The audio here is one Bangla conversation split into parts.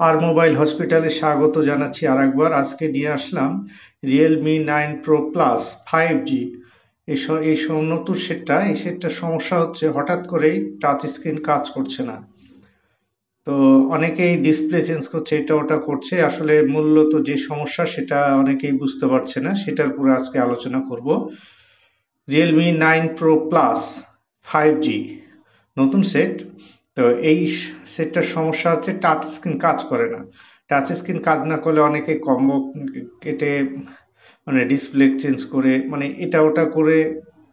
আর মোবাইল হসপিটালে স্বাগত জানাচ্ছি আরেকবার। আজকে নিয়ে আসলাম রিয়েলমি 9 প্রো প্লাস 5G। এই নতুন সেটটা, এই সেটটার সমস্যা হচ্ছে হঠাৎ করেই টাচ স্ক্রিন কাজ করছে না। তো অনেকেই ডিসপ্লে চেঞ্জ করছে, এটা ওটা করছে, আসলে মূলত যে সমস্যা সেটা অনেকেই বুঝতে পারছে না, সেটার উপরে আজকে আলোচনা করব। রিয়েলমি 9 প্রো প্লাস 5G নতুন সেট। তো এই সেটটার সমস্যা হচ্ছে টাচ স্ক্রিন কাজ করে না। টাচ স্ক্রিন কাজ না করলে অনেকে কম্বো কেটে মানে ডিসপ্লে চেঞ্জ করে মানে এটা ওটা করে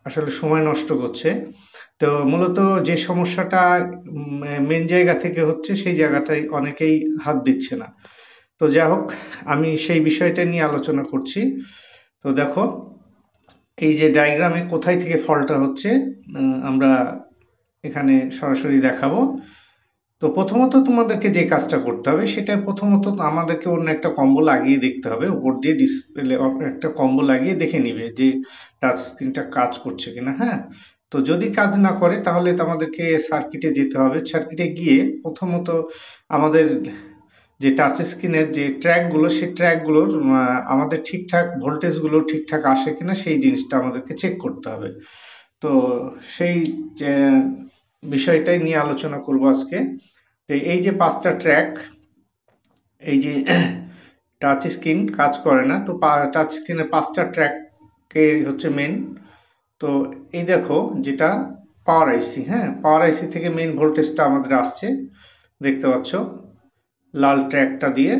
আসলে সময় নষ্ট করছে। তো মূলত যে সমস্যাটা মেন জায়গা থেকে হচ্ছে সেই জায়গাটায় অনেকেই হাত দিচ্ছে না। তো যাই হোক, আমি সেই বিষয়টা নিয়ে আলোচনা করছি। তো দেখো, এই যে ডায়াগ্রামে কোথায় থেকে ফলটা হচ্ছে আমরা এখানে সরাসরি দেখাবো। তো প্রথমত তোমাদেরকে যে কাজটা করতে হবে সেটা প্রথমত আমাদেরকে অন্য একটা কম্বো লাগিয়ে দেখতে হবে, উপর দিয়ে ডিসপ্লে একটা কম্বো লাগিয়ে দেখে নিবে যে টাচ স্ক্রিনটা কাজ করছে কিনা। হ্যাঁ, তো যদি কাজ না করে তাহলে তো আমাদেরকে সার্কিটে যেতে হবে। সার্কিটে গিয়ে প্রথমত আমাদের যে টাচ স্ক্রিনের যে ট্র্যাকগুলো, সেই ট্র্যাকগুলোর আমাদের ঠিকঠাক ভোল্টেজগুলো ঠিকঠাক আসে কিনা সেই জিনিসটা আমাদেরকে চেক করতে হবে। তো সেই বিষয়টাই নিয়ে আলোচনা করব আজকে। তো এই যে 5টা ট্র্যাক, এই যে টাচ স্ক্রিন কাজ করে না, তো টাচ স্ক্রিনের 5টা ট্র্যাকে হচ্ছে মেন। তো এই দেখো যেটা পাওয়ার আইসি, হ্যাঁ, পাওয়ার আইসি থেকে মেন ভোল্টেজটা আমাদের আসছে, দেখতে পাচ্ছ লাল ট্র্যাকটা দিয়ে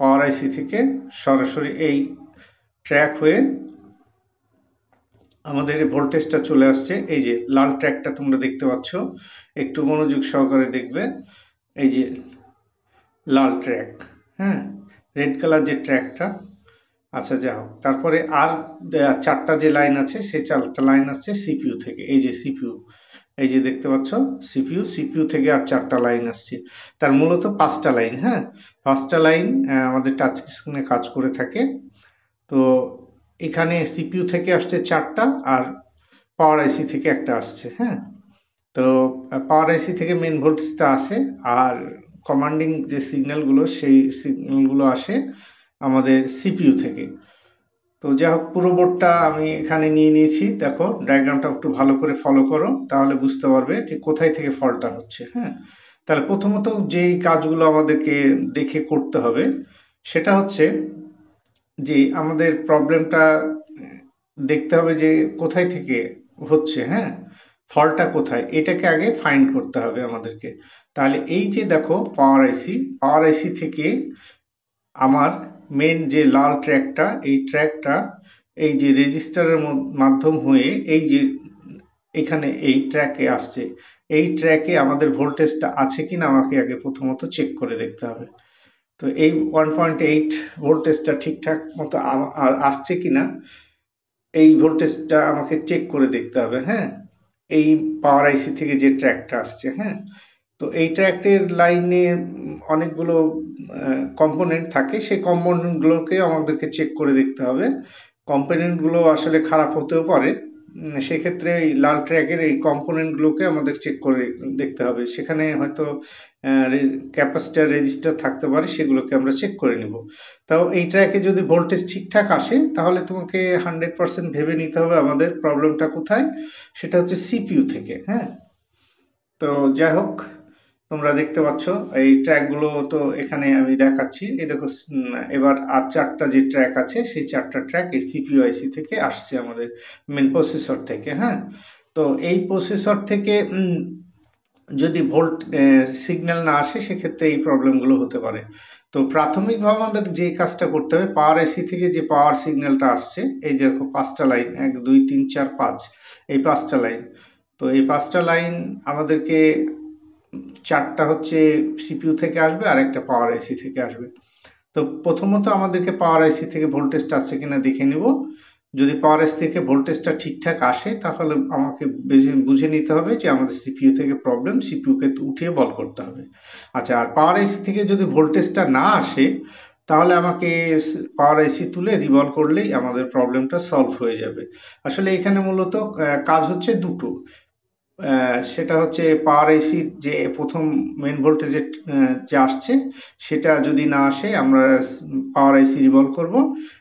পাওয়ার আইসি থেকে সরাসরি এই ট্র্যাক হয়ে আমাদের ভোল্টেজটা চলে আসছে। এই যে লাল ট্র্যাকটা তোমরা দেখতে পাচ্ছ, একটু মনোযোগ সহকারে দেখবে। এই যে লাল ট্র্যাক, হ্যাঁ, রেড কালার যে ট্র্যাকটা। আচ্ছা, যা হোক, তারপরে আর 4টা যে লাইন আছে সেই 4টা লাইন আসছে সিপিইউ থেকে। এই যে সিপিইউ, এই যে দেখতে পাচ্ছ সিপিইউ, সিপিইউ থেকে আর 4টা লাইন আসছে। তার মূলত 5টা লাইন। হ্যাঁ, 5টা লাইন আমাদের টাচ স্ক্রিনে কাজ করে থাকে। তো এখানে সিপিইউ থেকে আসছে 4টা, আর পাওয়ার আইসি থেকে একটা আসছে। হ্যাঁ, তো পাওয়ার আইসি থেকে মেন ভোল্টেজটা আসে, আর কমান্ডিং যে সিগন্যালগুলো সেই সিগন্যালগুলো আসে আমাদের সিপিইউ থেকে। তো যাই হোক, পুরো বোর্ডটা আমি এখানে নিয়ে নিয়েছি। দেখো ডায়াগ্রামটা একটু ভালো করে ফলো করো, তাহলে বুঝতে পারবে যে কোথায় থেকে ফলটা হচ্ছে। হ্যাঁ, তাহলে প্রথমত যেই কাজগুলো আমাদেরকে দেখে করতে হবে সেটা হচ্ছে যে আমাদের প্রবলেমটা দেখতে হবে যে কোথায় থেকে হচ্ছে। হ্যাঁ, ফলটা কোথায়, এটাকে আগে ফাইন্ড করতে হবে আমাদেরকে। তাহলে এই যে দেখো পাওয়ার আইসি, পাওয়ার আইসি থেকে আমার মেন যে লাল ট্র্যাকটা, এই ট্র্যাকটা এই যে রেজিস্টারের মাধ্যম হয়ে এই যে এখানে এই ট্র্যাকে আসছে। এই ট্র্যাকে আমাদের ভোল্টেজটা আছে কিনা আমাকে আগে প্রথমত চেক করে দেখতে হবে। তো এই 1.8 ভোল্টেজটা ঠিকঠাক মতো আর আসছে কিনা এই ভোল্টেজটা আমাকে চেক করে দেখতে হবে। হ্যাঁ, এই পাওয়ার আইসি থেকে যে ট্র্যাকটা আসছে। হ্যাঁ, তো এই ট্র্যাকের লাইনে অনেকগুলো কম্পোনেন্ট থাকে, সেই কম্পোনেন্টগুলোকে আমাদেরকে চেক করে দেখতে হবে। কম্পোনেন্টগুলো আসলে খারাপ হতেও পারে, সেক্ষেত্রে এই লাল ট্র্যাকের এই কম্পোনেন্টগুলোকে আমাদের চেক করে দেখতে হবে। সেখানে হয়তো ক্যাপাসিটার রেজিস্টার থাকতে পারে, সেগুলোকে আমরা চেক করে নিব। তাও এই ট্র্যাকে যদি ভোল্টেজ ঠিকঠাক আসে তাহলে তোমাকে 100% ভেবে নিতে হবে আমাদের প্রবলেমটা কোথায়, সেটা হচ্ছে সিপিইউ থেকে। হ্যাঁ, তো যাই হোক, তোমরা দেখতে পাচ্ছ এই ট্র্যাকগুলো তো এখানে আমি দেখাচ্ছি। এই দেখো, এবার আর 4টা যে ট্র্যাক আছে সেই 4টা ট্র্যাক এই সিপিইউ আইসি থেকে আসছে আমাদের মেন প্রসেসর থেকে। হ্যাঁ, তো এই প্রসেসর থেকে যদি ভোল্ট সিগন্যাল না আসে সেক্ষেত্রে এই প্রবলেমগুলো হতে পারে। তো প্রাথমিকভাবে আমাদের যে কাজটা করতে হবে, পাওয়ার আইসি থেকে যে পাওয়ার সিগন্যালটা আসছে, এই দেখো 5টা লাইন, 1 2 3 4 5, এই 5টা লাইন। তো এই 5টা লাইন আমাদেরকে 4টা হচ্ছে সিপিইউ থেকে আসবে আর একটা পাওয়ার আইসি থেকে আসবে। তো প্রথমত আমাদেরকে পাওয়ার আইসি থেকে ভোল্টেজটা আসছে কিনা দেখে নিব। যদি পাওয়ার আইসি থেকে ভোল্টেজটা ঠিকঠাক আসে তাহলে আমাকে বুঝে নিতে হবে যে আমাদের সিপিইউ থেকে প্রবলেম, সিপিইউকে উঠিয়ে বল করতে হবে। আচ্ছা, আর পাওয়ার আইসি থেকে যদি ভোল্টেজটা না আসে তাহলে আমাকে পাওয়ার আইসি তুলে রিভলভ করলেই আমাদের প্রবলেমটা সলভ হয়ে যাবে। আসলে এখানে মূলত কাজ হচ্ছে দুটো। সেটা হচ্ছে পাওয়ার আইসির যে প্রথম মেন ভোল্টেজের যে আসছে সেটা যদি না আসে আমরা পাওয়ার আইসি রিভলভ করব।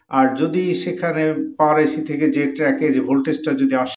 আর যদি সেখানে পাওয়ার আইসি থেকে যে ট্র্যাকে যে ভোল্টেজটা যদি আসে